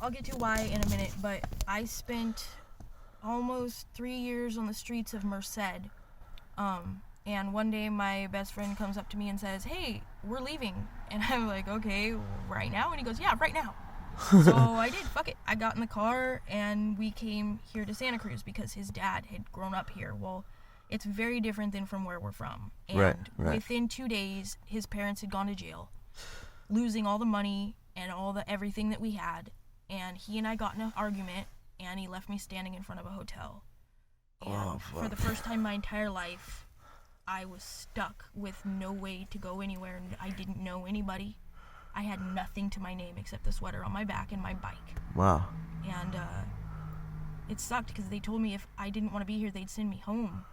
I'll get to why in a minute, but I spent almost 3 years on the streets of Merced. And one day my best friend comes up to me and says, "Hey, we're leaving." And I'm like, "Okay, right now?" And he goes, "Yeah, right now." So I did. Fuck it. I got in the car and we came here to Santa Cruz because his dad had grown up here. Well, it's very different than from where we're from. And right. within 2 days, his parents had gone to jail, losing all the money and everything that we had. And he and I got in an argument, and he left me standing in front of a hotel. And for the first time in my entire life, I was stuck with no way to go anywhere, and I didn't know anybody. I had nothing to my name except the sweater on my back and my bike. Wow. And it sucked because they told me if I didn't want to be here, they'd send me home,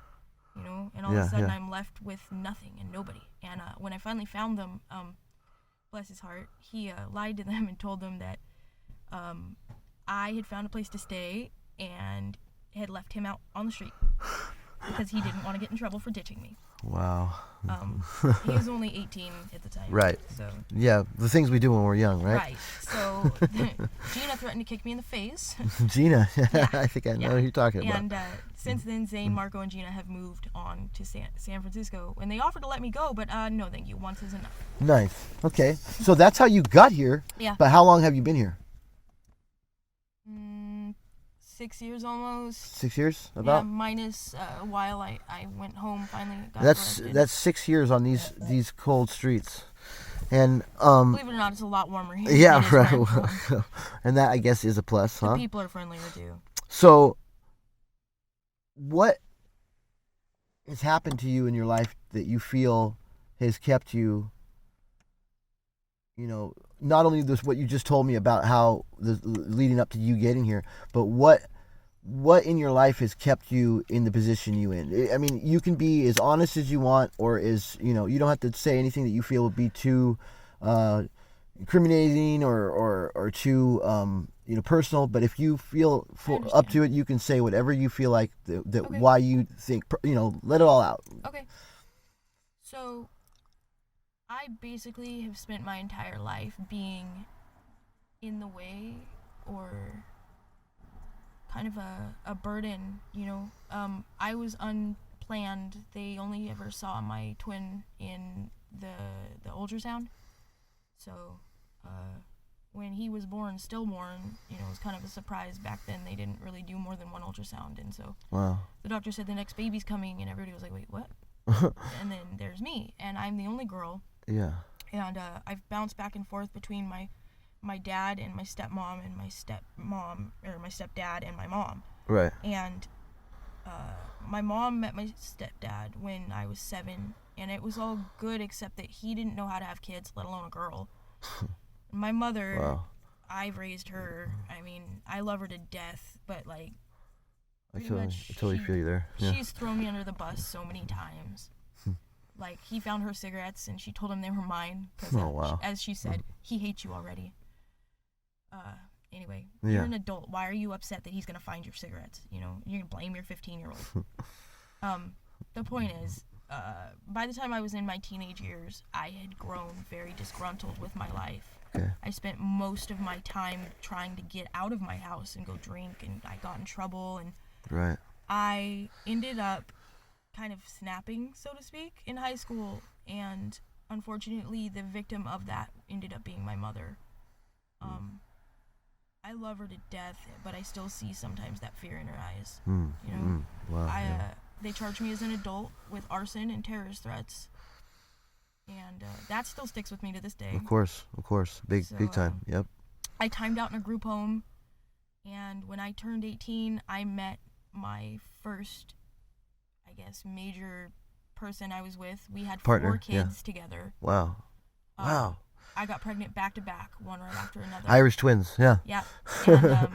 you know? And all of a sudden, I'm left with nothing and nobody. And when I finally found them, bless his heart, he lied to them and told them that I had found a place to stay and had left him out on the street because he didn't want to get in trouble for ditching me. Wow. He was only 18 at the time. Right. So. Yeah, the things we do when we're young, right? Right. So Gina threatened to kick me in the face. Gina, Yeah. I think I know who you're talking about. And since then, Zane, Marco, and Gina have moved on to San Francisco, and they offered to let me go, but no, thank you. Once is enough. Nice. Okay, so that's how you got here. Yeah. But how long have you been here? 6 years almost. 6 years, about. Yeah, minus a while I went home finally. Got arrested. That's 6 years on these cold streets, and Believe it or not, it's a lot warmer here. yeah, than it is where I'm right. from. And that I guess is a plus, The huh? people are friendlier too. So, what has happened to you in your life that you feel has kept you? You know, not only this what you just told me about how the leading up to you getting here, but what in your life has kept you in the position you in? I mean, you can be as honest as you want, or as you know, you don't have to say anything that you feel would be too incriminating or too personal. But if you feel up to it, you can say whatever you feel like that Okay. why you think, let it all out. Okay. So, I basically have spent my entire life being in the way or kind of a burden, I was unplanned. They only ever saw my twin in the ultrasound. So, when he was stillborn, it was kind of a surprise. Back then, they didn't really do more than one ultrasound. And so Wow. the doctor said the next baby's coming, and everybody was like, wait, what? And then there's me, and I'm the only girl. Yeah. And I've bounced back and forth between my dad and my stepmom and my stepdad and my mom. Right. And my mom met my stepdad when I was 7, and it was all good except that he didn't know how to have kids, let alone a girl. My mother, Wow. I've raised her. I mean, I love her to death, but like, I pretty totally much feel you there. Yeah. she's thrown me under the bus so many times. Like, he found her cigarettes, and she told him they were mine. Cause, Oh, wow. as she said, he hates you already. Anyway, Yeah. you're an adult. Why are you upset that he's going to find your cigarettes? You're going to blame your 15-year-old. The point is, by the time I was in my teenage years, I had grown very disgruntled with my life. Okay. I spent most of my time trying to get out of my house and go drink, and I got in trouble, and Right. I ended up kind of snapping, so to speak, in high school, and unfortunately the victim of that ended up being my mother. I love her to death, but I still see sometimes that fear in her eyes. Wow. They charged me as an adult with arson and terrorist threats, and that still sticks with me to this day. Of course. Big time. Yep. I timed out in a group home, and when I turned 18, I met my first, I guess, major person I was with. We had Partner, 4 kids together. Wow. Wow. I got pregnant back to back, one right after another. Irish twins. Yeah. Yeah. And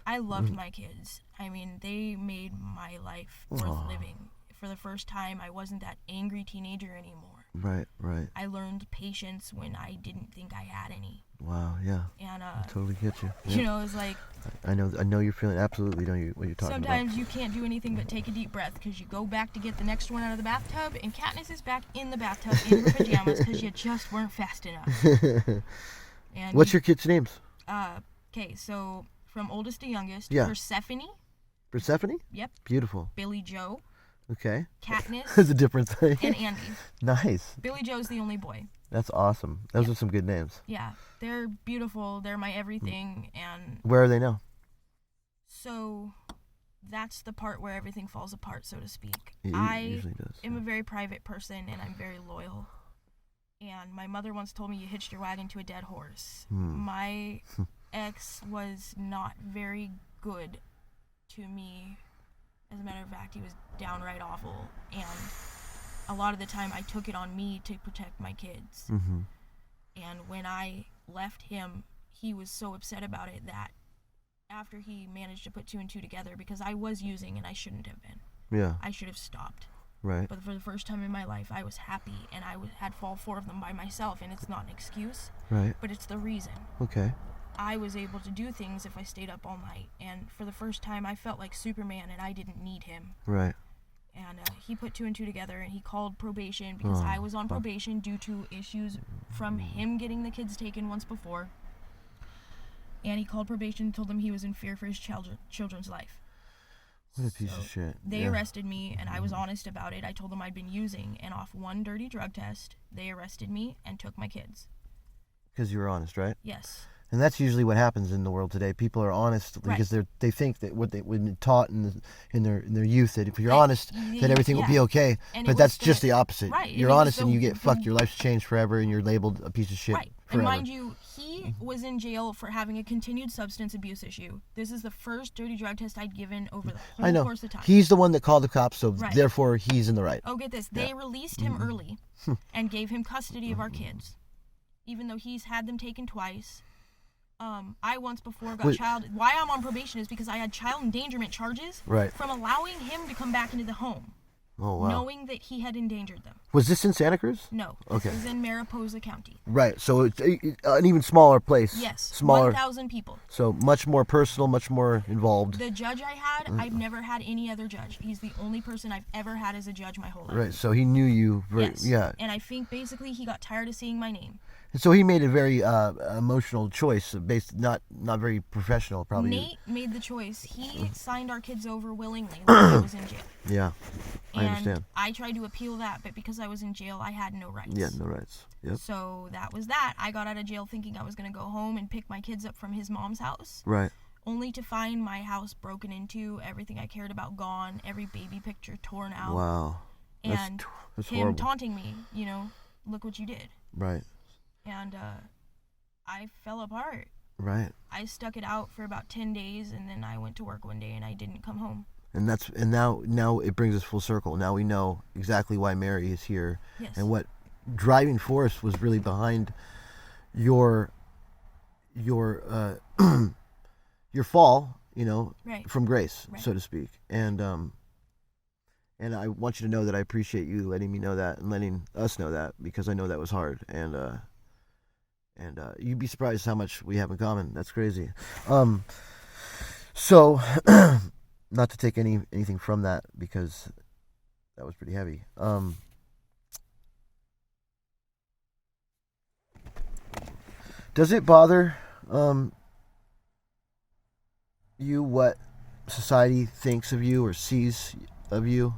I loved my kids. I mean, they made my life worth living. For the first time, I wasn't that angry teenager anymore. Right. I learned patience when I didn't think I had any. Wow. Yeah. And I totally get you. Yeah. it's like, I know you're feeling absolutely what you're talking sometimes you can't do anything but take a deep breath because you go back to get the next one out of the bathtub, and Katniss is back in the bathtub in her pajamas because you just weren't fast enough. about. And What's your kids' names? Okay, so from oldest to youngest, Yeah. Persephone, Yep. Beautiful. Billy Joe, Okay. Katniss, That's a different thing. and Andy. Nice. Billy Joe's the only boy. That's awesome. Those are some good names. Yeah, they're beautiful. They're my everything. And where are they now? So that's the part where everything falls apart, so to speak. It I usually does. am a very private person, and I'm very loyal. And my mother once told me, you hitched your wagon to a dead horse. My ex was not very good to me. As a matter of fact, he was downright awful. And a lot of the time, I took it on me to protect my kids. Mm-hmm. And when I left him, he was so upset about it that after he managed to put 2 and 2 together, because I was using and I shouldn't have been. Yeah. I should have stopped. Right. But for the first time in my life, I was happy, and I had all 4 of them by myself, and it's not an excuse. Right. But it's the reason. Okay. I was able to do things if I stayed up all night, and for the first time, I felt like Superman, and I didn't need him. Right. And he put 2 and 2 together, and he called probation because I was on probation due to issues from him getting the kids taken once before. And he called probation and told them he was in fear for his children's life. What a piece of shit. They arrested me, and I was honest about it. I told them I'd been using, and off one dirty drug test, they arrested me and took my kids. Because you were honest, right? Yes. And that's usually what happens in the world today. People are honest because they think that what they've been taught in their youth, that if you're honest, then everything will be okay. And but that's just the opposite. Right. You're honest and you get fucked. Your life's changed forever, and you're labeled a piece of shit right. forever. And mind you, he was in jail for having a continued substance abuse issue. This is the first dirty drug test I'd given over the whole course of time. He's the one that called the cops, so therefore he's in the right. Oh, get this. They released him early and gave him custody of our kids, even though he's had them taken twice. I once before got why I'm on probation is because I had child endangerment charges from allowing him to come back into the home. Oh, wow. Knowing that he had endangered them. Was this in Santa Cruz? No. This was in Mariposa County. Right. So it's an even smaller place. Yes. Smaller. 1,000 people. So much more personal, much more involved. The judge I had, I've never had any other judge. He's the only person I've ever had as a judge my whole life. Right. So he knew you. Yes. Yeah. And I think basically he got tired of seeing my name. And so he made a very emotional choice, based not very professional, probably. Nate made the choice. He signed our kids over willingly when I was in jail. Yeah, I understand. And I tried to appeal that, but because I was in jail, I had no rights. Yeah, no rights. Yep. So that was that. I got out of jail thinking I was going to go home and pick my kids up from his mom's house. Right. Only to find my house broken into, everything I cared about gone, every baby picture torn out. Wow. And that's him horrible. taunting me, look what you did. Right. And I fell apart. Right. I stuck it out for about 10 days, and then I went to work one day, and I didn't come home. And now it brings us full circle. Now we know exactly why Mary is here, and what driving force was really behind your fall, from grace, so to speak. And I want you to know that I appreciate you letting me know that and letting us know that, because I know that was hard. And you'd be surprised how much we have in common. That's crazy. So not to take anything from that, because that was pretty heavy. Does it bother you what society thinks of you or sees of you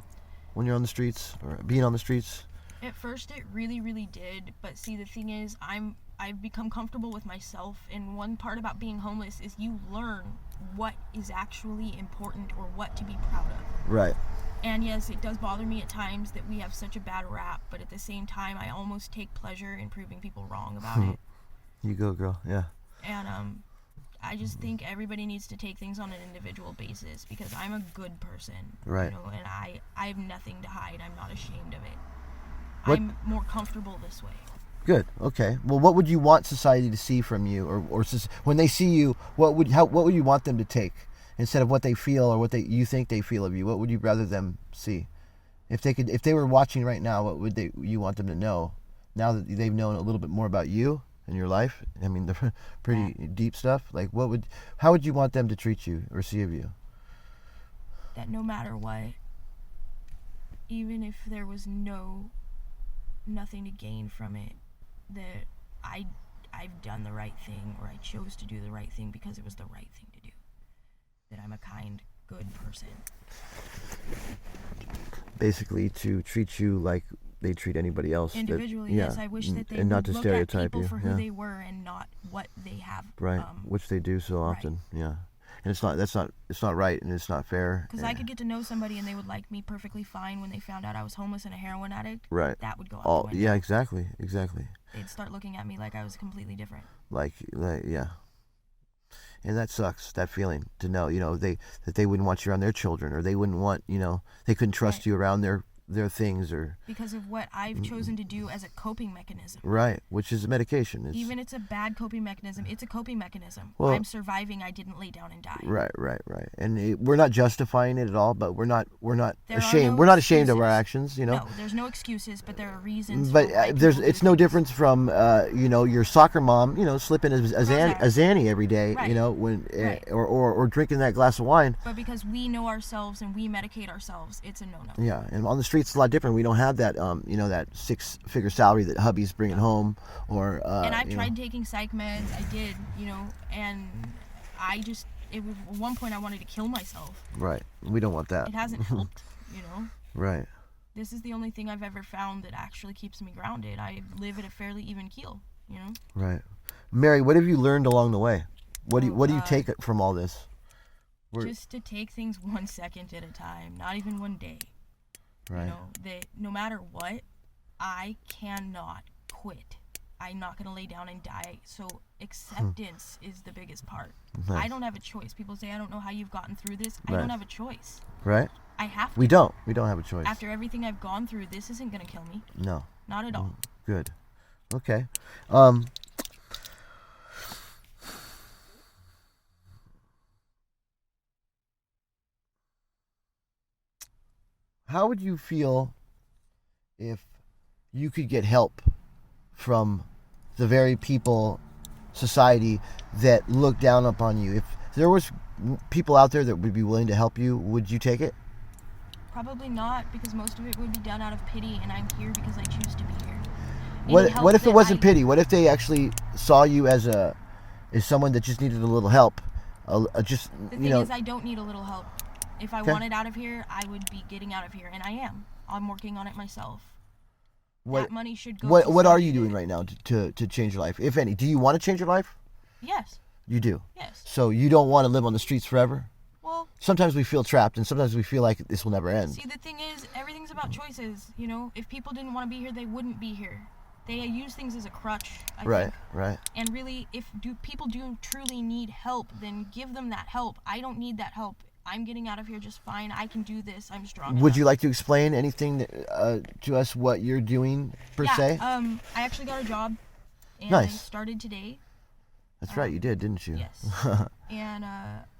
when you're on the streets or being on the streets? At first it really, really did, but see, the thing is, I've become comfortable with myself, and one part about being homeless is you learn what is actually important or what to be proud of. Right. And yes, it does bother me at times that we have such a bad rap, but at the same time, I almost take pleasure in proving people wrong about it. You go, girl. Yeah. And I just think everybody needs to take things on an individual basis, because I'm a good person. Right. And I have nothing to hide. I'm not ashamed of it. I'm more comfortable this way. Good. Okay. Well, what would you want society to see from you, or when they see you, what would you want them to take instead of what they feel or what you think they feel of you? What would you rather them see? If they were watching right now, what would you want them to know now that they've known a little bit more about you and your life? I mean, the pretty deep stuff. Like, how would you want them to treat you or see of you? That no matter what, even if there was nothing to gain from it, that I I've done the right thing, or I chose to do the right thing because it was the right thing to do. That I'm a kind, good person. Basically, to treat you like they treat anybody else. Individually, yes. I wish that they and would not to look stereotype at people you. for who they were and not what they have. Right, which they do so often. Right. Yeah, and it's not right, and it's not fair. Because I could get to know somebody and they would like me perfectly fine when they found out I was homeless and a heroin addict. Right. That would go out the window. Yeah, exactly. They'd start looking at me like I was completely different. Like yeah. And that sucks, that feeling to know, that they wouldn't want you around their children, or they wouldn't want, they couldn't trust you around their things, or because of what I've chosen to do as a coping mechanism. Right, which is a medication. Even it's a bad coping mechanism. It's a coping mechanism. Well, I'm surviving. I didn't lay down and die. Right. And we're not justifying it at all, but we're not ashamed. No we're not ashamed of excuses. our actions, No, there's no excuses, but there are reasons. But for why it's no difference from your soccer mom, slipping a Zanny every day, Right. when Right. or drinking that glass of wine. But because we know ourselves and we medicate ourselves, it's a no-no. Yeah, and on the streets it's a lot different. We don't have that that 6-figure salary that hubby's bringing home, or and I've tried taking psych meds. I did, and I just at one point I wanted to kill myself. Right. We don't want that. It hasn't helped, Right. This is the only thing I've ever found that actually keeps me grounded. I live at a fairly even keel, Right. Mary, what have you learned along the way? What do you take from all this? Just to take things 1 second at a time, not even one day. Right. That no matter what, I cannot quit. I'm not going to lay down and die. So acceptance is the biggest part. Nice. I don't have a choice. People say, I don't know how you've gotten through this. Right. I don't have a choice. Right. I have to. We don't have a choice. After everything I've gone through, this isn't going to kill me. No. Not at all. Good. Okay. How would you feel if you could get help from the very people, society that look down upon you? If there was people out there that would be willing to help you, would you take it? Probably not, because most of it would be done out of pity, and I'm here because I choose to be here. What if it wasn't pity? What if they actually saw you as someone that just needed a little help? The thing is, I don't need a little help. If I wanted out of here, I would be getting out of here, and I am. I'm working on it myself. That money should go. What are you doing right now to change your life, if any? Do you want to change your life? Yes. You do. Yes. So you don't want to live on the streets forever? Well, sometimes we feel trapped, and sometimes we feel like this will never end. See, the thing is, everything's about choices. If people didn't want to be here, they wouldn't be here. They use things as a crutch, I think. Right. And really, if people do truly need help, then give them that help. I don't need that help. I'm getting out of here just fine. I can do this. I'm strong. Would you like to explain anything to us what you're doing per se? I actually got a job. And Nice. I started today. That's right, you did, didn't you? Yes. And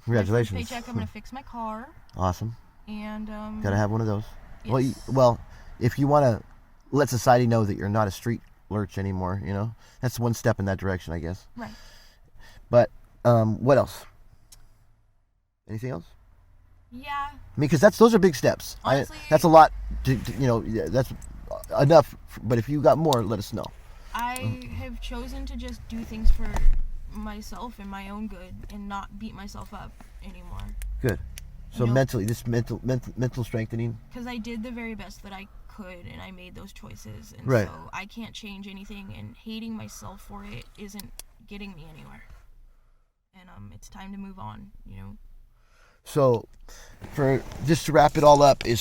congratulations. my first paycheck, I'm gonna fix my car. Awesome. And gotta have one of those. Yes. Well, if you want to let society know that you're not a street lurch anymore, that's one step in that direction, I guess. Right. But what else? Anything else? Yeah. I mean, because those are big steps. Honestly, that's a lot. That's enough. But if you got more, let us know. I have chosen to just do things for myself and my own good, and not beat myself up anymore. Good. So mentally, this mental strengthening. Because I did the very best that I could, and I made those choices, and right. so I can't change anything. And hating myself for it isn't getting me anywhere. And it's time to move on. So, just to wrap it all up, is